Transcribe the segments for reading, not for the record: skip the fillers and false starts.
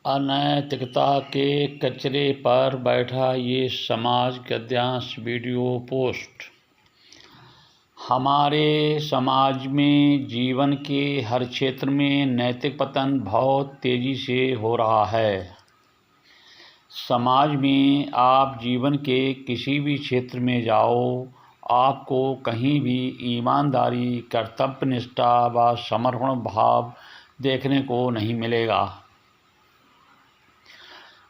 अनैतिकता के कचरे पर बैठा ये समाज गद्यांश वीडियो पोस्ट। हमारे समाज में जीवन के हर क्षेत्र में नैतिक पतन बहुत तेज़ी से हो रहा है। समाज में आप जीवन के किसी भी क्षेत्र में जाओ, आपको कहीं भी ईमानदारी, कर्तव्यनिष्ठा व समर्पण भाव देखने को नहीं मिलेगा।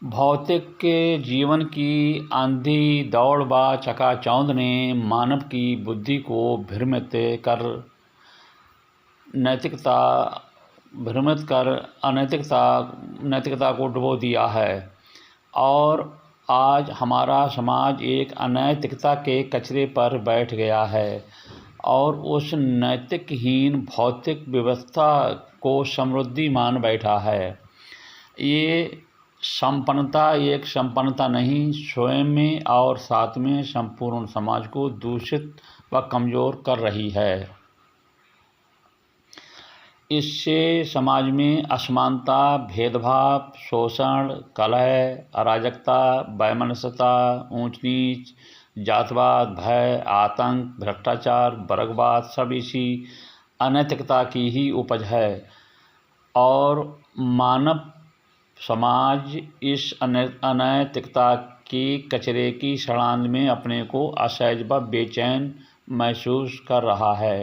भौतिक के जीवन की आंधी दौड़ व चकाचौंध ने मानव की बुद्धि को भ्रमित कर नैतिकता को डुबो दिया है और आज हमारा समाज एक अनैतिकता के कचरे पर बैठ गया है और उस नैतिकहीन भौतिक व्यवस्था को समृद्धि मान बैठा है। ये संपन्नता एक संपन्नता नहीं, स्वयं में और साथ में संपूर्ण समाज को दूषित व कमज़ोर कर रही है। इससे समाज में असमानता, भेदभाव, शोषण, कलह, अराजकता, वैमनस्यता, ऊंच नीच, जातवाद, भय, आतंक, भ्रष्टाचार, वर्गवाद सब इसी अनैतिकता की ही उपज है और मानव समाज इस अनैतिकता के कचरे की सड़ांध में अपने को असहज व बेचैन महसूस कर रहा है।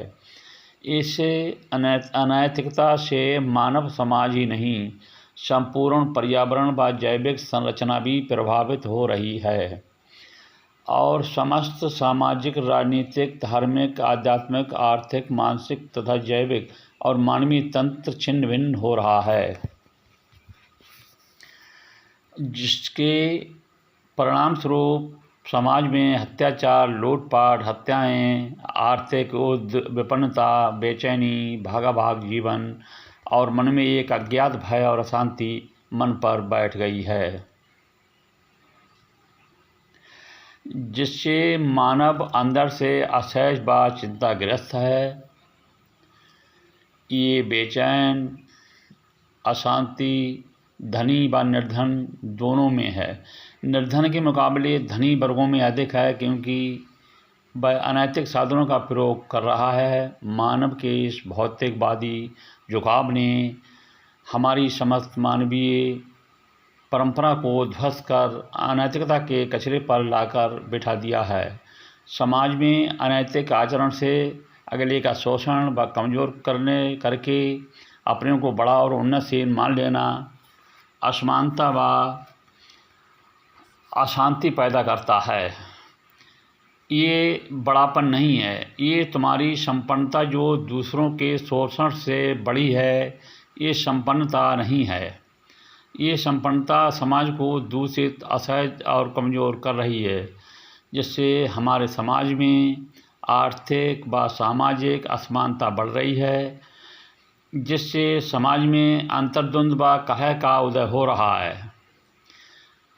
इस अनैतिकता से मानव समाज ही नहीं, संपूर्ण पर्यावरण व जैविक संरचना भी प्रभावित हो रही है और समस्त सामाजिक, राजनीतिक, धार्मिक, आध्यात्मिक, आर्थिक, मानसिक तथा जैविक और मानवीय तंत्र छिन्न भिन्न हो रहा है, जिसके परिणाम स्वरूप समाज में अत्याचार, लूटपाट, हत्याएं, आर्थिक विपन्नता, बेचैनी, भागाभाग जीवन और मन में एक अज्ञात भय और अशांति मन पर बैठ गई है, जिससे मानव अंदर से असहज व चिंताग्रस्त है। ये बेचैन, अशांति धनी व निर्धन दोनों में है। निर्धन के मुकाबले धनी वर्गों में अधिक है क्योंकि वह अनैतिक साधनों का प्रयोग कर रहा है। मानव के इस भौतिकवादी झुकाव ने हमारी समस्त मानवीय परंपरा को ध्वस्त कर अनैतिकता के कचरे पर लाकर बिठा दिया है। समाज में अनैतिक आचरण से अगले का शोषण व कमज़ोर करके अपने को बड़ा और उन्नतशील मान लेना असमानता व अशांति पैदा करता है। ये बड़ापन नहीं है, ये तुम्हारी संपन्नता जो दूसरों के शोषण से बड़ी है, ये संपन्नता नहीं है। ये संपन्नता समाज को दूषित, असहज और कमज़ोर कर रही है, जिससे हमारे समाज में आर्थिक व सामाजिक असमानता बढ़ रही है, जिससे समाज में अंतर्द्वंद व कलह का उदय हो रहा है।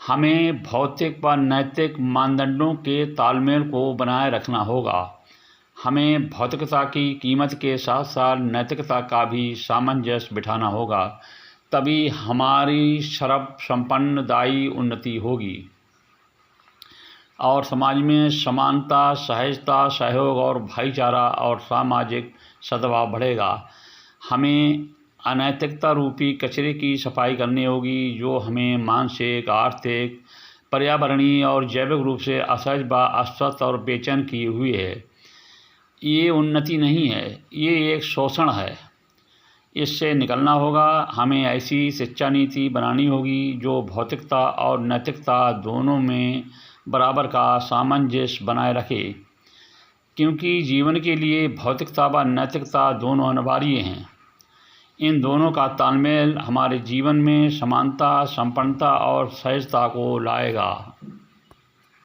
हमें भौतिक व नैतिक मानदंडों के तालमेल को बनाए रखना होगा। हमें भौतिकता की कीमत के साथ साथ नैतिकता का भी सामंजस्य बिठाना होगा, तभी हमारी सर्वसंपन्न दायी उन्नति होगी और समाज में समानता, सहजता, सहयोग और भाईचारा और सामाजिक सद्भाव बढ़ेगा। हमें अनैतिकता रूपी कचरे की सफाई करनी होगी जो हमें मानसिक, आर्थिक, पर्यावरणीय और जैविक रूप से असहज व अस्वस्थ और बेचैन किए हुए है। ये उन्नति नहीं है, ये एक शोषण है। इससे निकलना होगा। हमें ऐसी शिक्षा नीति बनानी होगी जो भौतिकता और नैतिकता दोनों में बराबर का सामंजस्य बनाए रखे, क्योंकि जीवन के लिए भौतिकता व नैतिकता दोनों अनिवार्य हैं। इन दोनों का तालमेल हमारे जीवन में समानता, संपन्नता और सहजता को लाएगा।